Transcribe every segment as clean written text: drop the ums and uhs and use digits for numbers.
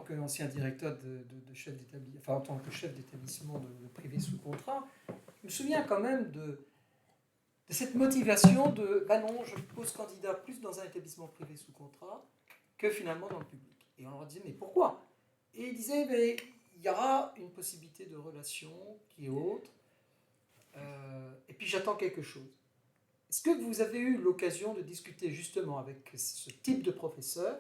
qu'ancien directeur de chef d'établissement, enfin en tant que chef d'établissement de privé sous contrat, je me souviens quand même de cette motivation de non, je pose candidat plus dans un établissement privé sous contrat que finalement dans le public. Et on leur disait mais pourquoi? Et ils disaient mais il y aura une possibilité de relation qui est autre. Et puis j'attends quelque chose. Est-ce que vous avez eu l'occasion de discuter justement avec ce type de professeur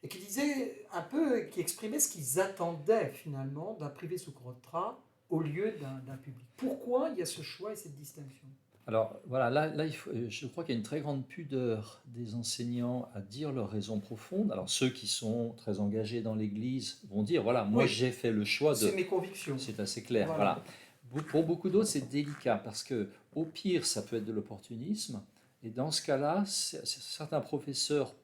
et qui disait un peu, qui exprimait ce qu'ils attendaient finalement d'un privé sous contrat au lieu d'un public? Pourquoi il y a ce choix et cette distinction? Alors voilà, là je crois qu'il y a une très grande pudeur des enseignants à dire leurs raisons profondes. Alors ceux qui sont très engagés dans l'Église vont dire, voilà, moi j'ai fait le choix de... C'est mes convictions. C'est assez clair, voilà. Pour beaucoup d'autres, c'est délicat parce que au pire, ça peut être de l'opportunisme. Et dans ce cas-là, certains professeurs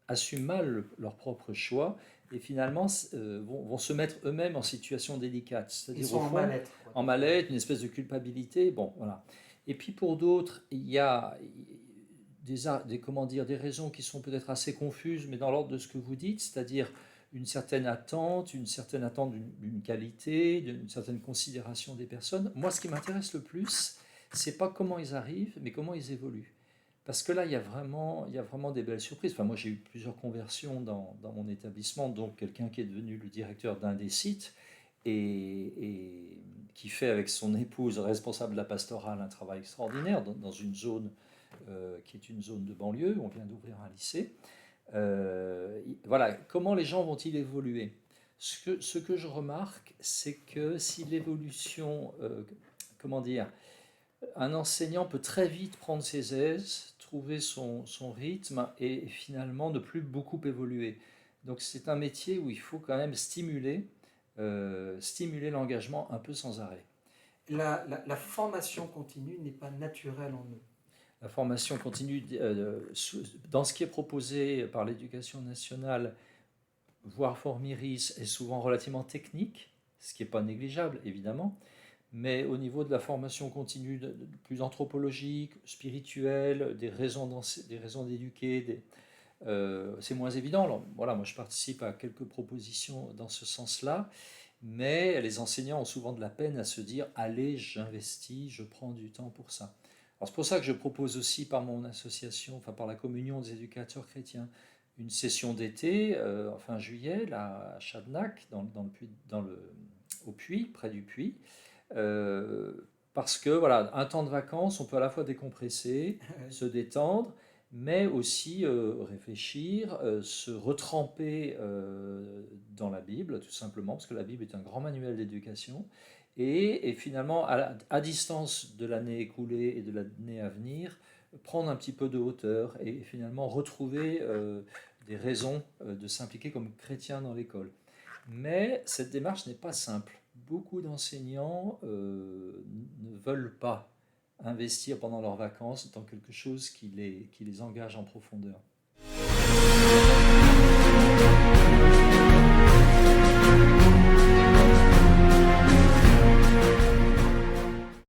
assument mal leur propre choix et finalement vont se mettre eux-mêmes en situation délicate. C'est-à-dire, ils sont au fond, en mal-être, une espèce de culpabilité. Bon, voilà. Et puis pour d'autres, il y a des raisons qui sont peut-être assez confuses, mais dans l'ordre de ce que vous dites, c'est-à-dire une certaine attente d'une qualité, d'une certaine considération des personnes. Moi, ce qui m'intéresse le plus, c'est pas comment ils arrivent, mais comment ils évoluent. Parce que là, il y a vraiment des belles surprises. Enfin, moi, j'ai eu plusieurs conversions dans mon établissement, donc quelqu'un qui est devenu le directeur d'un des sites et qui fait avec son épouse, responsable de la pastorale, un travail extraordinaire dans une zone qui est une zone de banlieue. On vient d'ouvrir un lycée. Voilà, comment les gens vont-ils évoluer? Ce que je remarque, c'est que si l'évolution, comment dire, un enseignant peut très vite prendre ses aises, trouver son rythme et finalement ne plus beaucoup évoluer. Donc c'est un métier où il faut quand même stimuler l'engagement un peu sans arrêt. La formation continue n'est pas naturelle en eux. La formation continue, dans ce qui est proposé par l'éducation nationale, voire Formiris, est souvent relativement technique, ce qui n'est pas négligeable évidemment, mais au niveau de la formation continue plus anthropologique, spirituelle, des raisons d'éduquer, c'est moins évident. Alors, voilà, moi je participe à quelques propositions dans ce sens-là, mais les enseignants ont souvent de la peine à se dire « allez, j'investis, je prends du temps pour ça ». Alors c'est pour ça que je propose aussi par mon association, enfin par la communion des éducateurs chrétiens, une session d'été, fin juillet, là, à Chadnac, au Puy, près du Puy, parce que voilà, un temps de vacances, on peut à la fois décompresser, se détendre, mais aussi réfléchir, se retremper dans la Bible, tout simplement, parce que la Bible est un grand manuel d'éducation, et finalement, à distance de l'année écoulée et de l'année à venir, prendre un petit peu de hauteur et finalement retrouver des raisons de s'impliquer comme chrétien dans l'école. Mais cette démarche n'est pas simple. Beaucoup d'enseignants ne veulent pas investir pendant leurs vacances dans quelque chose qui les engage en profondeur.